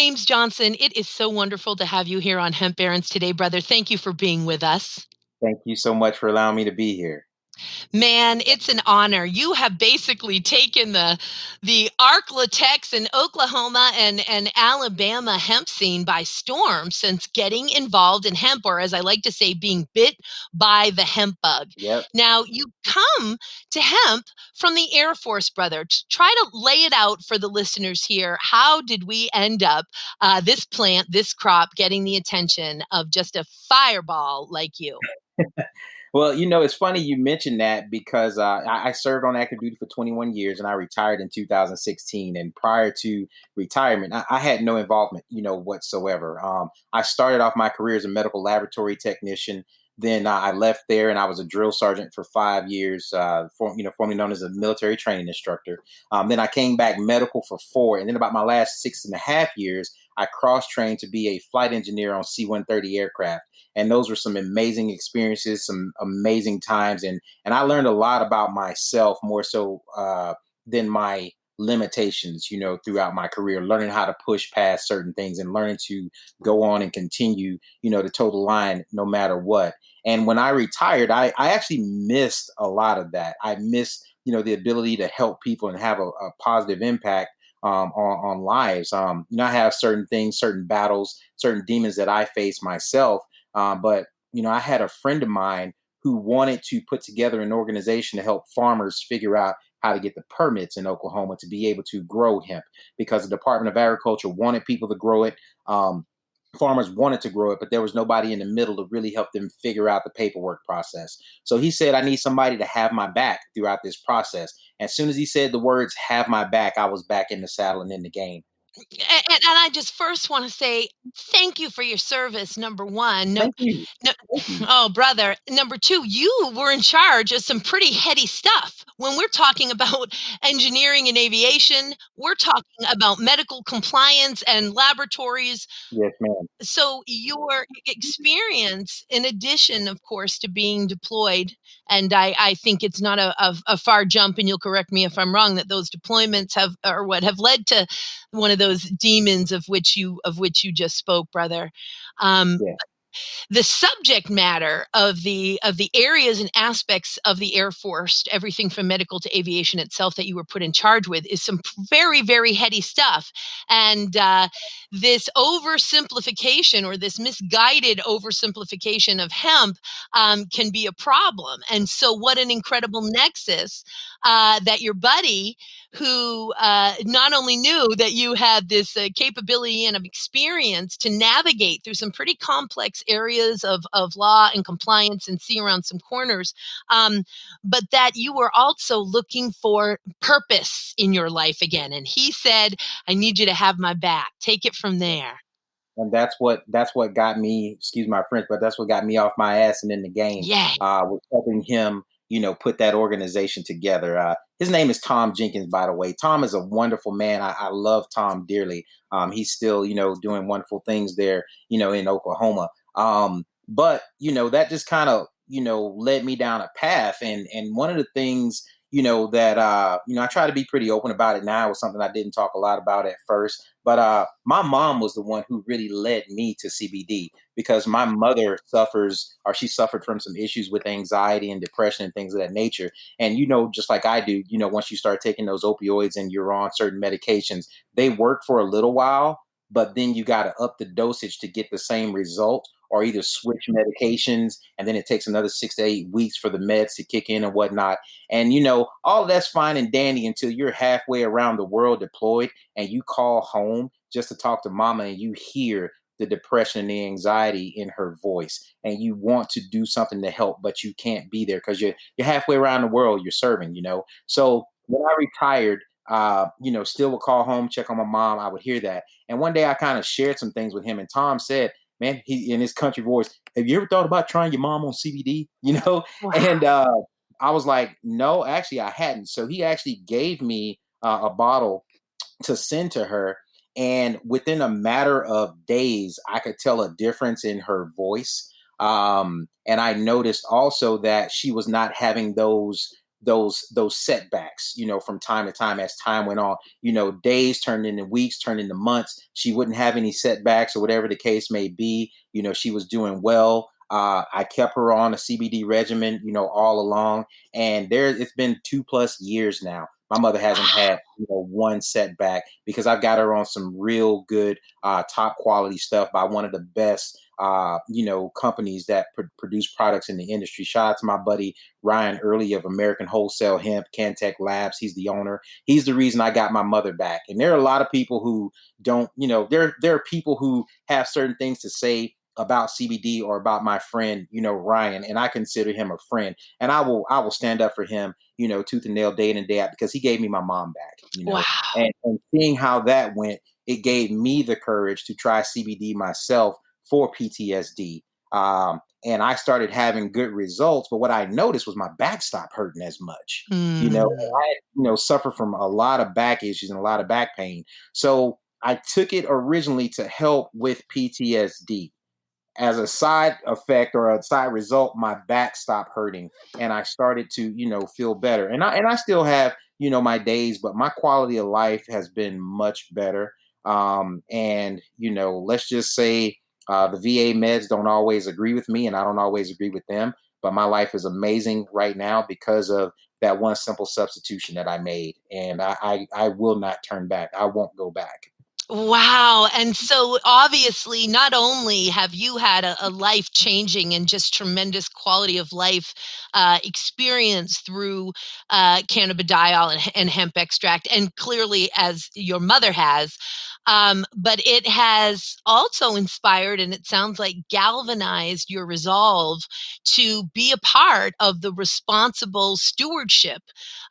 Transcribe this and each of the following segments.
James Johnson, it is so wonderful to have you here on Hemp Barons today, brother. Thank you for being with us. Thank you so much for allowing me to be here. Man, it's an honor. You have basically taken the Arklatex in Oklahoma and Alabama hemp scene by storm since getting involved in hemp, or as I like to say, being bit by the hemp bug. Yep. Now, you come to hemp from the Air Force, brother. Try to lay it out for the listeners here. How did we end up this plant, this crop, getting the attention of just a fireball like you? Well, it's funny you mentioned that because I served on active duty for 21 years and I retired in 2016. And prior to retirement, I had no involvement, whatsoever. I started off my career as a medical laboratory technician. Then I left there and I was a drill sergeant for 5 years, formerly known as a military training instructor. Then I came back medical for 4. And then about my last 6.5 years, I cross trained to be a flight engineer on C-130 aircraft. And those were some amazing experiences, some amazing times, and I learned a lot about myself more so than my limitations, throughout my career, learning how to push past certain things and learning to go on and continue, to toe the line no matter what. And when I retired, I actually missed a lot of that. I missed, the ability to help people and have a positive impact on lives. I have certain things, certain battles, certain demons that I face myself. But I had a friend of mine who wanted to put together an organization to help farmers figure out how to get the permits in Oklahoma to be able to grow hemp because the Department of Agriculture wanted people to grow it. Farmers wanted to grow it, but there was nobody in the middle to really help them figure out the paperwork process. So he said, I need somebody to have my back throughout this process. As soon as he said the words have my back, I was back in the saddle and in the game. And I just first want to say thank you for your service, number one. Thank you. No, Thank you. oh, brother. Number two, you were in charge of some pretty heady stuff. When we're talking about engineering and aviation, we're talking about medical compliance and laboratories. Yes, ma'am. So your experience, in addition, of course, to being deployed, and I think it's not a far jump, and you'll correct me if I'm wrong, that those deployments have led to one of those demons of which you just spoke, brother. Um, Yeah. the subject matter of the areas and aspects of the Air Force, everything from medical to aviation itself that you were put in charge with, is some very, very heady stuff. And this oversimplification or this misguided oversimplification of hemp can be a problem. And so, what an incredible nexus that your buddy, who not only knew that you had this capability and of experience to navigate through some pretty complex areas of law and compliance and see around some corners, but that you were also looking for purpose in your life again. And he said, I need you to have my back. Take it from there. And that's what got me, excuse my French, but that's what got me off my ass and in the game. Yeah. Was helping him, put that organization together. His name is Tom Jenkins, by the way. Tom is a wonderful man. I love Tom dearly. He's still, doing wonderful things there, in Oklahoma. But that just kind of, led me down a path. And one of the things, that I try to be pretty open about it now. It was something I didn't talk a lot about at first. But my mom was the one who really led me to CBD because my mother she suffered from some issues with anxiety and depression and things of that nature. And, just like I do, once you start taking those opioids and you're on certain medications, they work for a little while, but then you got to up the dosage to get the same result or either switch medications. And then it takes another 6 to 8 weeks for the meds to kick in and whatnot. And, all of that's fine and dandy until you're halfway around the world deployed and you call home just to talk to mama and you hear the depression and the anxiety in her voice and you want to do something to help, but you can't be there because you're halfway around the world you're serving. So when I retired, still would call home, check on my mom. I would hear that. And one day I kind of shared some things with him and Tom said, man, he in his country voice, have you ever thought about trying your mom on CBD? Wow. And I was like, no, actually I hadn't. So he actually gave me a bottle to send to her. And within a matter of days, I could tell a difference in her voice. And I noticed also that she was not having those those setbacks, from time to time as time went on. Days turned into weeks, turned into months. She wouldn't have any setbacks or whatever the case may be. She was doing well. I kept her on a CBD regimen, all along. And it's been 2+ years now. My mother hasn't had one setback because I've got her on some real good, top quality stuff by one of the best, companies that produce products in the industry. Shout out to my buddy Ryan Early of American Wholesale Hemp, Cantech Labs. He's the owner. He's the reason I got my mother back. And there are a lot of people who don't, there are people who have certain things to say about CBD or about my friend, Ryan, and I consider him a friend. And I will stand up for him, tooth and nail, day in and day out, because he gave me my mom back, Wow. and seeing how that went, it gave me the courage to try CBD myself for PTSD. And I started having good results. But what I noticed was my back stopped hurting as much. Mm. I, suffer from a lot of back issues and a lot of back pain. So I took it originally to help with PTSD. As a side effect or a side result, my back stopped hurting and I started to, feel better. And I still have, my days, but my quality of life has been much better. And let's just say the VA meds don't always agree with me and I don't always agree with them, but my life is amazing right now because of that one simple substitution that I made. And I will not turn back. I won't go back. Wow. And so obviously, not only have you had a life changing and just tremendous quality of life experience through cannabidiol and hemp extract, and clearly, as your mother has, but it has also inspired and it sounds like galvanized your resolve to be a part of the responsible stewardship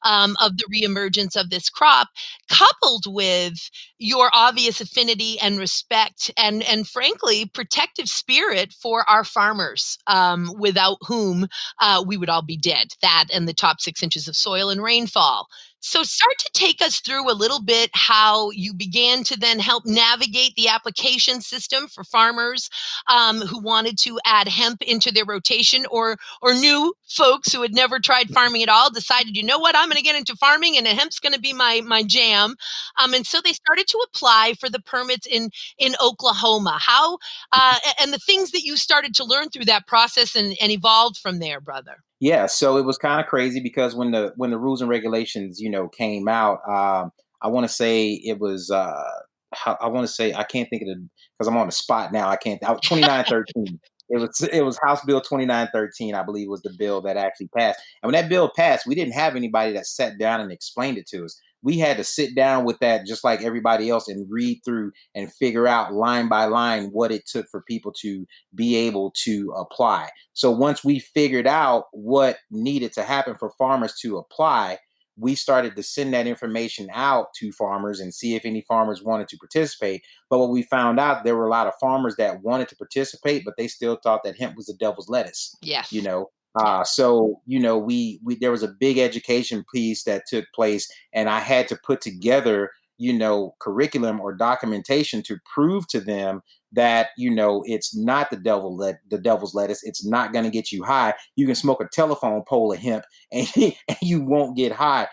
of the reemergence of this crop, coupled with your obvious affinity and respect and frankly protective spirit for our farmers, without whom we would all be dead, that and the top 6 inches of soil and rainfall. So start to take us through a little bit how you began to then help navigate the application system for farmers who wanted to add hemp into their rotation, or new folks who had never tried farming at all decided, you know what, I'm going to get into farming and hemp's going to be my jam. And so they started to apply for the permits in Oklahoma. How and the things that you started to learn through that process and evolved from there, brother. Yeah, so it was kind of crazy because when the rules and regulations, came out, I want to say it was I want to say I can't think of the because I'm on the spot now. I can't 2913. It was House Bill 2913, I believe, was the bill that actually passed. And when that bill passed, we didn't have anybody that sat down and explained it to us. We had to sit down with that just like everybody else and read through and figure out line by line what it took for people to be able to apply. So once we figured out what needed to happen for farmers to apply, we started to send that information out to farmers and see if any farmers wanted to participate. But what we found out, there were a lot of farmers that wanted to participate, but they still thought that hemp was the devil's lettuce. You Yes. know, Yes. so we there was a big education piece that took place, and I had to put together curriculum or documentation to prove to them that it's not the devil's lettuce. It's not going to get you high. You can smoke a telephone pole of hemp and, and you won't get high.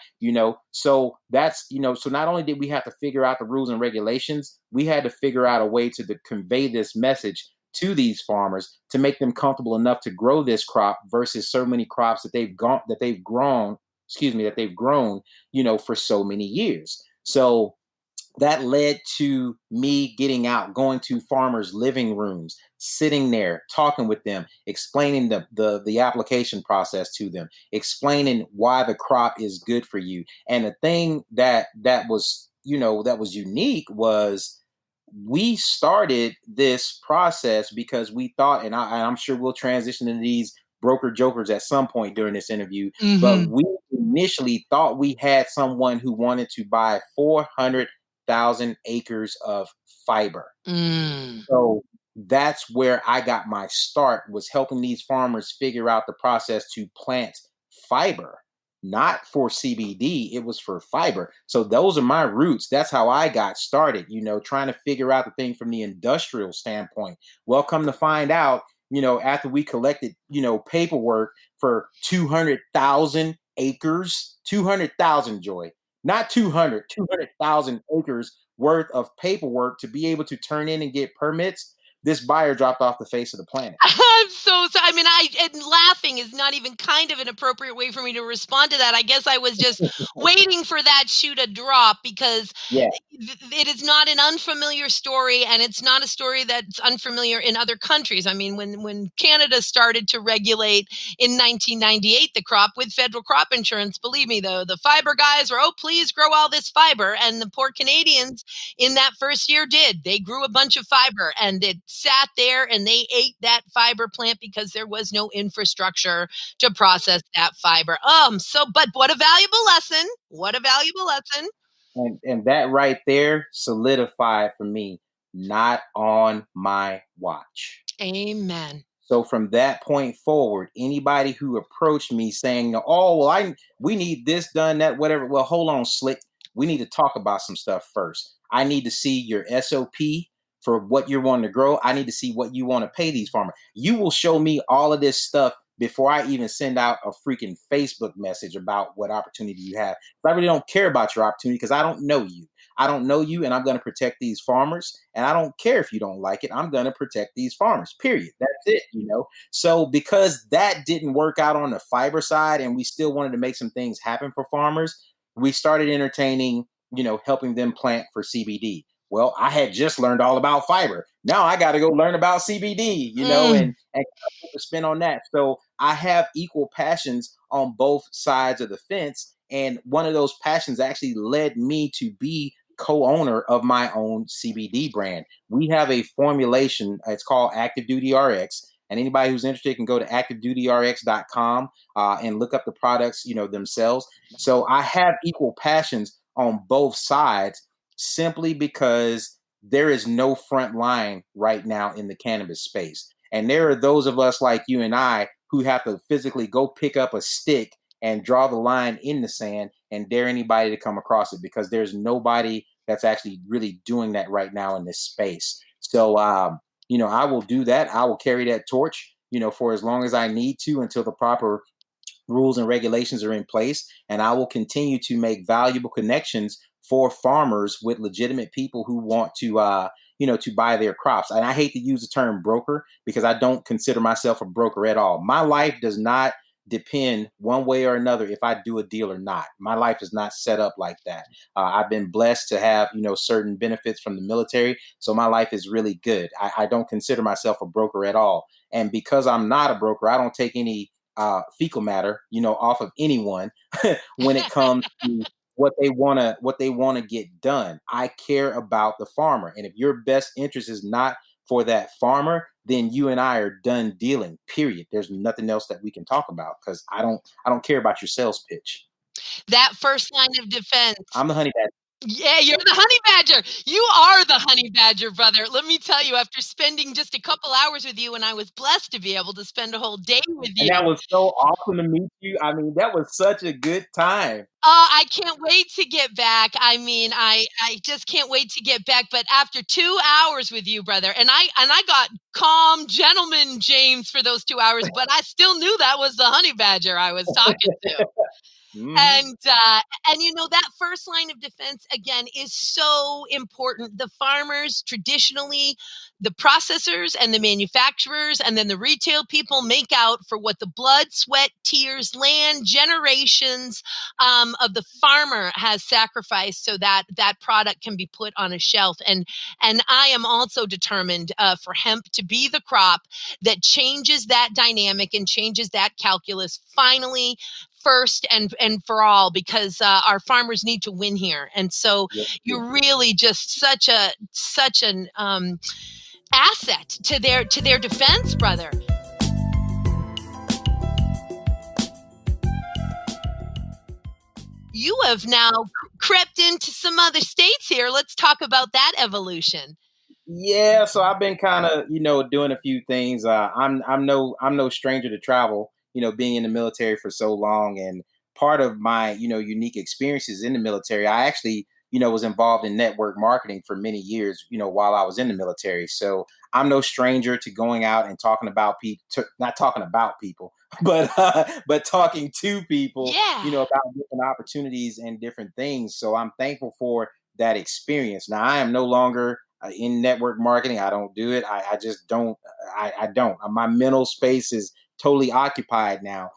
So that's so not only did we have to figure out the rules and regulations, we had to figure out a way to convey this message to these farmers to make them comfortable enough to grow this crop versus so many crops that they've grown for so many years. So that led to me getting out, going to farmers' living rooms, sitting there, talking with them, explaining the application process to them, explaining why the crop is good for you. And the thing that was unique was we started this process because we thought, and I'm sure we'll transition into these broker jokers at some point during this interview, but Hmm. we initially thought we had someone who wanted to buy 400,000 acres of fiber. Mm. So that's where I got my start, was helping these farmers figure out the process to plant fiber, not for CBD, it was for fiber. So those are my roots. That's how I got started, trying to figure out the thing from the industrial standpoint. Well, come to find out, after we collected, paperwork for 200,000 acres, 200,000, Joy, not 200, 200,000 acres worth of paperwork to be able to turn in and get permits. This buyer dropped off the face of the planet. I'm so sorry. I mean, and laughing is not even kind of an appropriate way for me to respond to that. I guess I was just waiting for that shoe to drop because Yeah. it is not an unfamiliar story, and it's not a story that's unfamiliar in other countries. I mean, when Canada started to regulate in 1998 the crop with federal crop insurance, believe me, though, the fiber guys were, oh, please grow all this fiber, and the poor Canadians in that first year did. They grew a bunch of fiber and it sat there and they ate that fiber plant because there was no infrastructure to process that fiber. But what a valuable lesson. What a valuable lesson. And that right there solidified for me, not on my watch. Amen. So from that point forward, anybody who approached me saying, "Oh, well, we need this done, that, whatever." Well, hold on, slick. We need to talk about some stuff first. I need to see your SOP for what you're wanting to grow. I need to see what you want to pay these farmers. You will show me all of this stuff before I even send out a freaking Facebook message about what opportunity you have. I really don't care about your opportunity because I don't know you. I don't know you, and I'm going to protect these farmers. And I don't care if you don't like it. I'm going to protect these farmers, period. That's it. So because that didn't work out on the fiber side and we still wanted to make some things happen for farmers, we started entertaining, helping them plant for CBD. Well, I had just learned all about fiber. Now I got to go learn about CBD, and put the spin on that. So I have equal passions on both sides of the fence. And one of those passions actually led me to be co-owner of my own CBD brand. We have a formulation. It's called Active Duty RX. And anybody who's interested can go to activedutyrx.com and look up the products, themselves. So I have equal passions on both sides simply because there is no front line right now in the cannabis space. And there are those of us like you and I who have to physically go pick up a stick and draw the line in the sand and dare anybody to come across it because there's nobody that's actually really doing that right now in this space. So, I will do that. I will carry that torch, for as long as I need to until the proper rules and regulations are in place. And I will continue to make valuable connections for farmers with legitimate people who want to buy their crops. And I hate to use the term broker because I don't consider myself a broker at all. My life does not depend one way or another if I do a deal or not. My life is not set up like that. I've been blessed to have, certain benefits from the military. So my life is really good. I don't consider myself a broker at all. And because I'm not a broker, I don't take any fecal matter, off of anyone when it comes to what they want to get done. I care about the farmer. And if your best interest is not for that farmer, then you and I are done dealing. Period. There's nothing else that we can talk about because I don't care about your sales pitch. That first line of defense. I'm the honey badger. Yeah, you're the honey badger. You are the honey badger, brother. Let me tell you, after spending just a couple hours with you, and I was blessed to be able to spend a whole day with And you. that was so awesome to meet you. I mean, that was such a good time. I can't wait to get back. I mean, I just can't wait to get back. But after 2 hours with you, brother, and I got calm gentleman James for those 2 hours, but I still knew that was the honey badger I was talking to. Hmm. And that first line of defense again is so important. The farmers traditionally, the processors and the manufacturers and then the retail people make out for what the blood, sweat, tears, land, generations of the farmer has sacrificed so that that product can be put on a shelf. And I am also determined for hemp to be the crop that changes that dynamic and changes that calculus finally, first and for all, because our farmers need to win here. And so Yes, yes. you're really just such an asset to their defense, brother. You have now crept into some other states here. Let's talk about that evolution. Yeah, so I've been kind of, doing a few things. I'm no stranger to travel, being in the military for so long. And part of my, unique experiences in the military, I actually was involved in network marketing for many years, while I was in the military. So I'm no stranger to going out and talking about people, not talking about people, but talking to people, Yeah. about different opportunities and different things. So I'm thankful for that experience. Now I am no longer in network marketing. I don't do it. I just don't. I don't. My mental space is totally occupied now.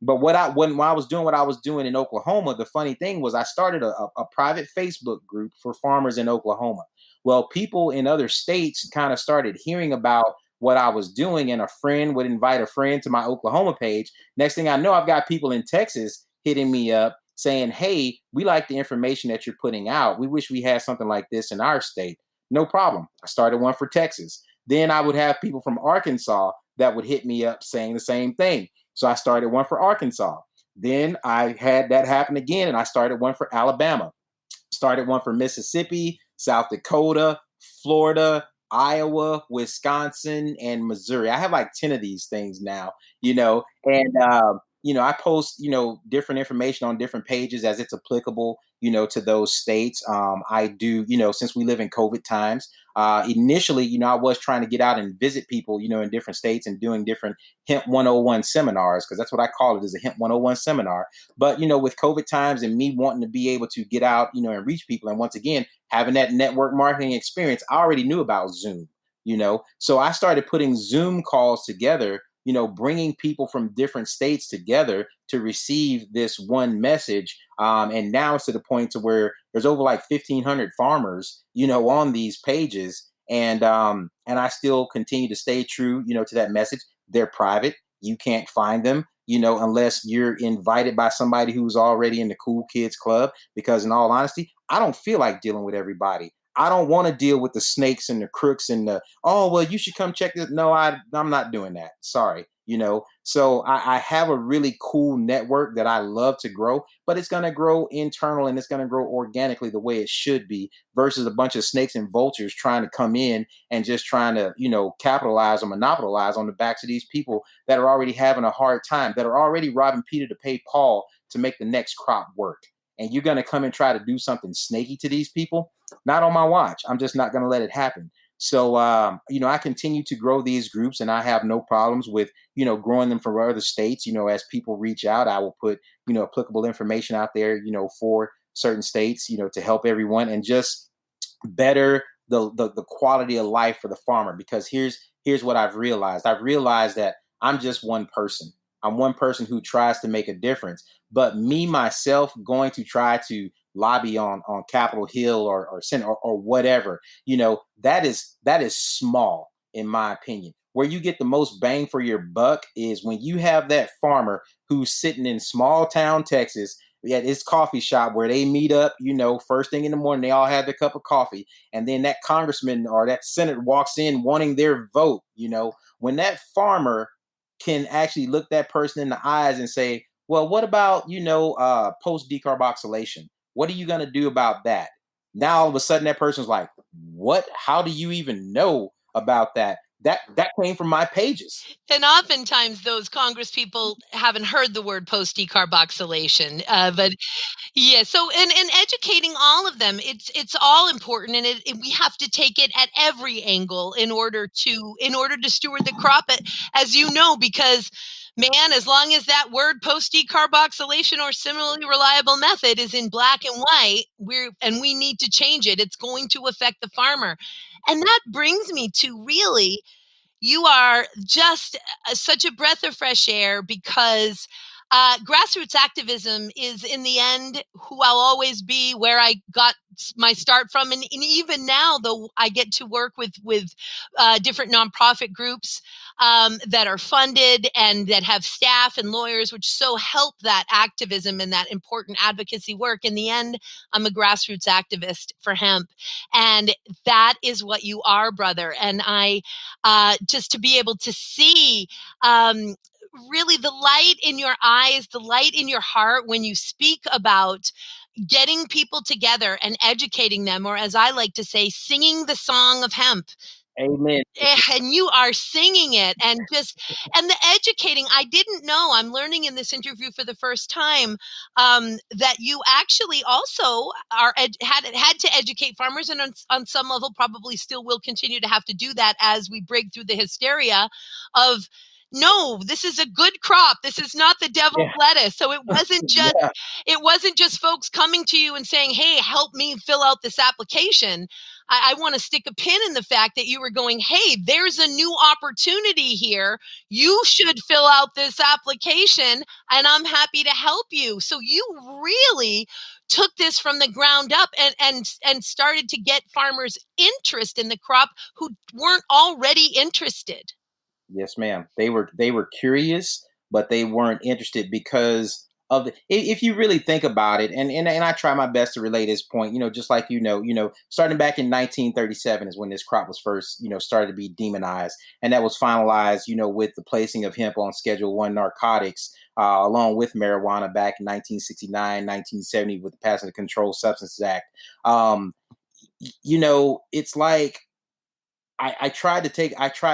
But when I was doing what I was doing in Oklahoma, the funny thing was I started a private Facebook group for farmers in Oklahoma. Well, people in other states kind of started hearing about what I was doing, and a friend would invite a friend to my Oklahoma page. Next thing I know, I've got people in Texas hitting me up saying, "Hey, we like the information that you're putting out. We wish we had something like this in our state." No problem. I started one for Texas. Then I would have people from Arkansas that would hit me up saying the same thing. So I started one for Arkansas. Then I had that happen again, and I started one for Alabama, started one for Mississippi, South Dakota, Florida, Iowa, Wisconsin, and Missouri. I have like 10 of these things now, and I post, different information on different pages as it's applicable, to those states. I do, since we live in COVID times, initially, I was trying to get out and visit people, in different states and doing different Hemp 101 seminars, because that's what I call it, is a Hemp 101 seminar. But, with COVID times and me wanting to be able to get out, and reach people, and once again, having that network marketing experience, I already knew about Zoom, so I started putting Zoom calls together, bringing people from different states together to receive this one message. And now it's to the point to where there's over like 1,500 farmers, on these pages. And I still continue to stay true, to that message. They're private. You can't find them, unless you're invited by somebody who's already in the cool kids club. Because in all honesty, I don't feel like dealing with everybody. I don't want to deal with the snakes and the crooks and oh, well, you should come check this. No, I'm not doing that. Sorry. So I have a really cool network that I love to grow, but it's going to grow internal and it's going to grow organically the way it should be, versus a bunch of snakes and vultures trying to come in and just trying to, capitalize or monopolize on the backs of these people that are already having a hard time, that are already robbing Peter to pay Paul to make the next crop work. And you're going to come and try to do something snaky to these people. Not on my watch. I'm just not going to let it happen. So, I continue to grow these groups, and I have no problems with, growing them from other states. As people reach out, I will put, applicable information out there, for certain states, to help everyone and just better the quality of life for the farmer. Because here's what I've realized. I've realized that I'm just one person. I'm one person who tries to make a difference. But me, myself, going to try to lobby on Capitol Hill or Senate or whatever, that is small in my opinion. Where you get the most bang for your buck is when you have that farmer who's sitting in small town Texas at his coffee shop where they meet up, first thing in the morning, they all have their cup of coffee. And then that congressman or that senator walks in wanting their vote. When that farmer can actually look that person in the eyes and say, well, what about, post decarboxylation? What are you going to do about that? Now, all of a sudden, that person's like, what? How do you even know about that? That came from my pages. And oftentimes those Congress people haven't heard the word post decarboxylation, but yeah, so and educating all of them, it's all important, and we have to take it at every angle in order to steward the crop, as you know, because man, as long as that word post decarboxylation or similarly reliable method is in black and white, we need to change it. It's going to affect the farmer, and that brings me to really you are just such a breath of fresh air because grassroots activism is, in the end, who I'll always be, where I got my start from, and even now, though I get to work with different nonprofit groups that are funded and that have staff and lawyers, which so help that activism and that important advocacy work. In the end, I'm a grassroots activist for hemp, and that is what you are, brother. And I just to be able to see really the light in your eyes, the light in your heart when you speak about getting people together and educating them, or as I like to say, singing the song of hemp. Amen. And you are singing it and the educating. I didn't know, I'm learning in this interview for the first time, that you actually also had to educate farmers, and on some level probably still will continue to have to do that as we break through the hysteria of, no, this is a good crop, this is not the devil's Yeah. lettuce. So it wasn't just, Yeah. folks coming to you and saying, hey, help me fill out this application. I want to stick a pin in the fact that you were going, hey, there's a new opportunity here. You should fill out this application, and I'm happy to help you. So you really took this from the ground up and started to get farmers interest in the crop who weren't already interested. Yes, ma'am. They were curious, but they weren't interested because of the. If you really think about it, and I try my best to relay this point, just like starting back in 1937 is when this crop was first, started to be demonized, and that was finalized, with the placing of hemp on Schedule One narcotics, along with marijuana back in 1969, 1970, with the passing of the Controlled Substances Act. Um, it's like I try to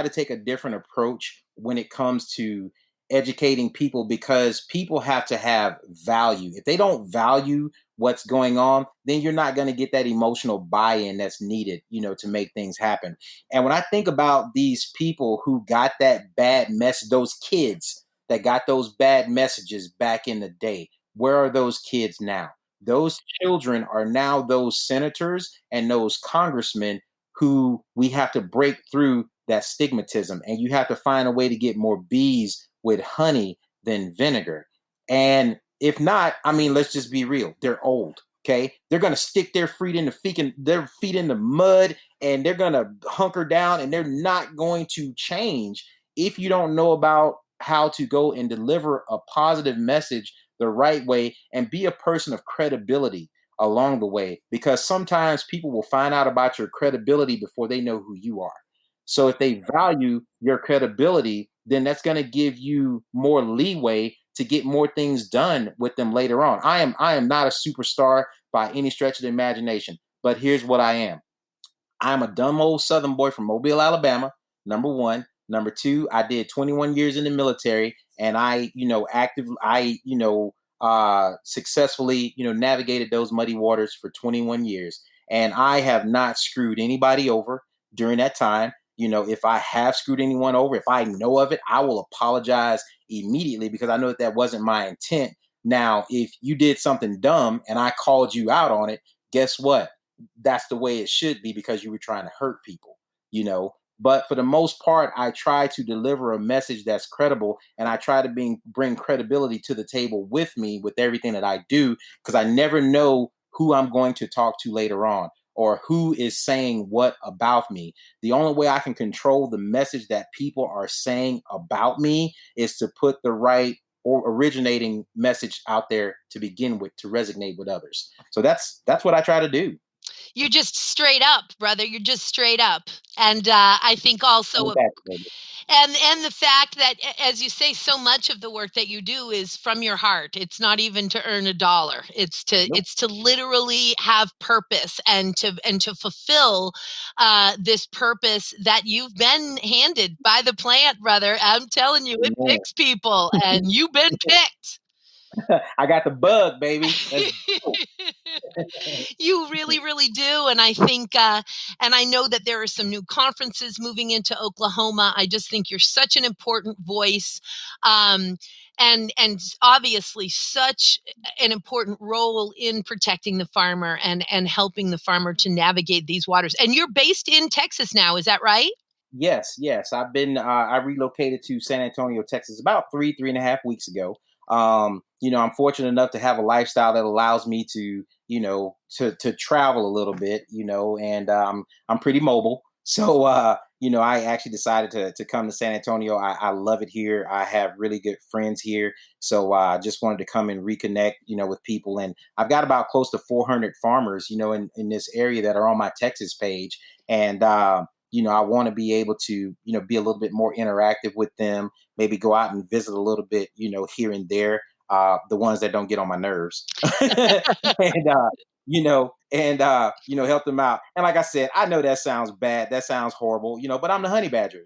take a different approach when it comes to educating people, because people have to have value. If they don't value what's going on, then you're not going to get that emotional buy-in that's needed, to make things happen. And when I think about these people who got that bad message, those kids that got those bad messages back in the day, where are those kids now? Those children are now those senators and those congressmen who we have to break through that stigmatism, and you have to find a way to get more bees with honey than vinegar. And if not, I mean, let's just be real, they're old. Okay, they're gonna stick their feet in the mud, and they're gonna hunker down, and they're not going to change if you don't know about how to go and deliver a positive message the right way and be a person of credibility along the way, because sometimes people will find out about your credibility before they know who you are. So if they value your credibility, then that's going to give you more leeway to get more things done with them later on. I am not a superstar by any stretch of the imagination, but here's what I am. I'm a dumb old Southern boy from Mobile, Alabama. Number one. Number two, I did 21 years in the military, and successfully, navigated those muddy waters for 21 years. And I have not screwed anybody over during that time. If I have screwed anyone over, if I know of it, I will apologize immediately, because I know that wasn't my intent. Now, if you did something dumb and I called you out on it, guess what? That's the way it should be, because you were trying to hurt people, you know. But for the most part, I try to deliver a message that's credible, and I try to bring credibility to the table with me with everything that I do, because I never know who I'm going to talk to later on, or who is saying what about me. The only way I can control the message that people are saying about me is to put the right or originating message out there to begin with, to resonate with others. So that's what I try to do. You're just straight up, brother. You're just straight up. And I think also, Ain't that, baby? and the fact that, as you say, so much of the work that you do is from your heart. It's not even to earn a dollar. Nope. It's to literally have purpose, and to fulfill this purpose that you've been handed by the plant, brother. I'm telling you, it Amen. picks people, and you've been picked. I got the bug, baby. Let's go. You really, really do. And I think, and I know that there are some new conferences moving into Oklahoma. I just think you're such an important voice. Um, and obviously such an important role in protecting the farmer and helping the farmer to navigate these waters. And you're based in Texas now, is that right? Yes, yes. I relocated to San Antonio, Texas about 3.5 weeks ago. I'm fortunate enough to have a lifestyle that allows me to, to travel a little bit, and I'm pretty mobile. So, I actually decided to come to San Antonio. I love it here. I have really good friends here. So I just wanted to come and reconnect, with people. And I've got about close to 400 farmers, in this area that are on my Texas page. And, I want to be able to, be a little bit more interactive with them, maybe go out and visit a little bit, here and there, the ones that don't get on my nerves. And, and help them out. And like I said, I know that sounds bad, that sounds horrible, but I'm the honey badger.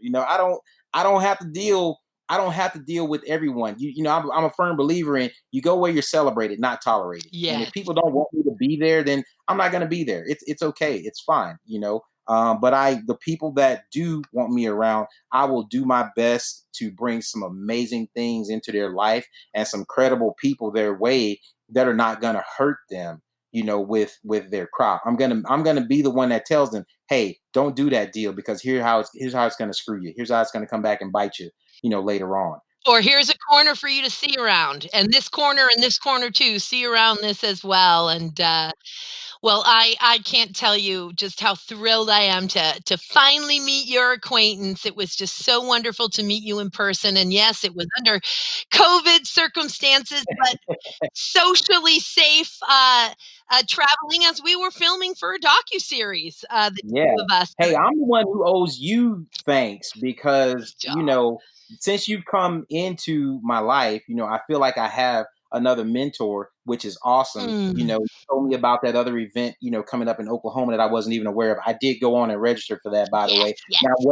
I don't have to deal. I don't have to deal with everyone. I'm a firm believer in you go where you're celebrated, not tolerated. And if Yes. people don't want me to be there, then I'm not going to be there. It's okay. It's fine. But the people that do want me around, I will do my best to bring some amazing things into their life and some credible people their way that are not going to hurt them, with their crop. I'm gonna be the one that tells them, hey, don't do that deal because here's how it's gonna screw you. Here's how it's gonna come back and bite you, later on. Or here's a corner for you to see around, and this corner too, see around this as well, and, well, I can't tell you just how thrilled I am to finally meet your acquaintance. It was just so wonderful to meet you in person, and yes, it was under COVID circumstances, but socially safe, traveling as we were filming for a docuseries, the Yeah. 2 of us. Hey, I'm the one who owes you thanks because, Job. since you've come into my life, I feel like I have another mentor, which is awesome. Mm. You told me about that other event, coming up in Oklahoma that I wasn't even aware of. I did go on and register for that, by the Yes, way. Now, yes.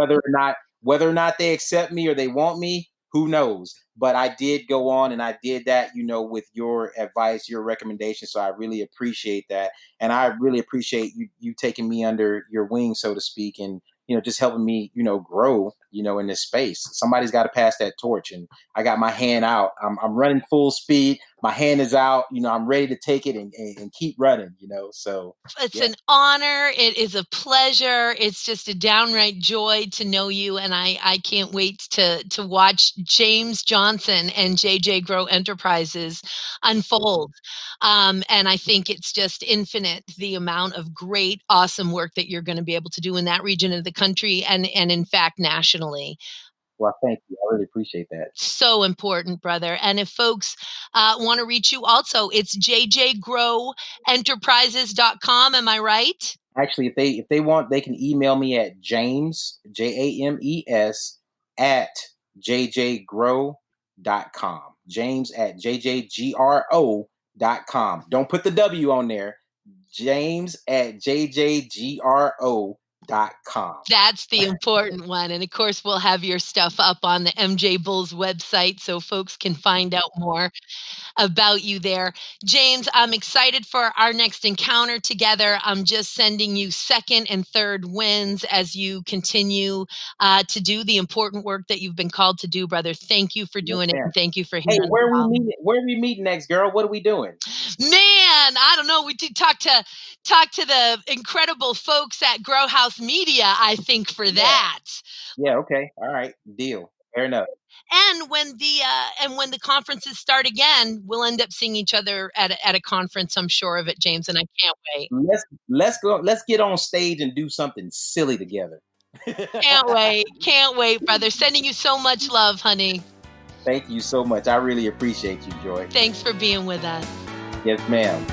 whether or not they accept me or they want me, who knows? But I did go on and I did that, with your advice, your recommendation. So I really appreciate that. And I really appreciate you taking me under your wing, so to speak, and just helping me, grow, in this space. Somebody's got to pass that torch, and I got my hand out. I'm running full speed. My hand is out. I'm ready to take it and keep running. So It's yeah, an honor, it is a pleasure, it's just a downright joy to know you, and I can't wait to watch James Johnson and JJ Grow Enterprises unfold, and I think it's just infinite, the amount of great, awesome work that you're gonna be able to do in that region of the country and in fact, nationally. well, thank you. I really appreciate that. So important, brother. And if folks want to reach you also, it's jjgrowenterprises.com. Am I right? Actually, if they want, they can email me at James at jjgrow.com. James at jjgro.com. Don't put the W on there. James at jjgro.com. That's the important one. And of course, we'll have your stuff up on the MJ Bulls website so folks can find out more about you there. James, I'm excited for our next encounter together. I'm just sending you second and third wins as you continue to do the important work that you've been called to do, brother. Thank you for Yes, doing it, ma'am. and thank you for Hey, hearing me out. where we meet next, girl? What are we doing? Man, I don't know. We did talk to the incredible folks at Grow House Media, I think, for Yeah. that. Yeah, okay. All right. Deal. Fair enough. And when the conferences start again, we'll end up seeing each other at a conference, I'm sure of it, James, and I can't wait. Let's go. Let's get on stage and do something silly together. Can't wait. Can't wait, brother. Sending you so much love, honey. Thank you so much. I really appreciate you, Joy. Thanks for being with us. Yes, ma'am.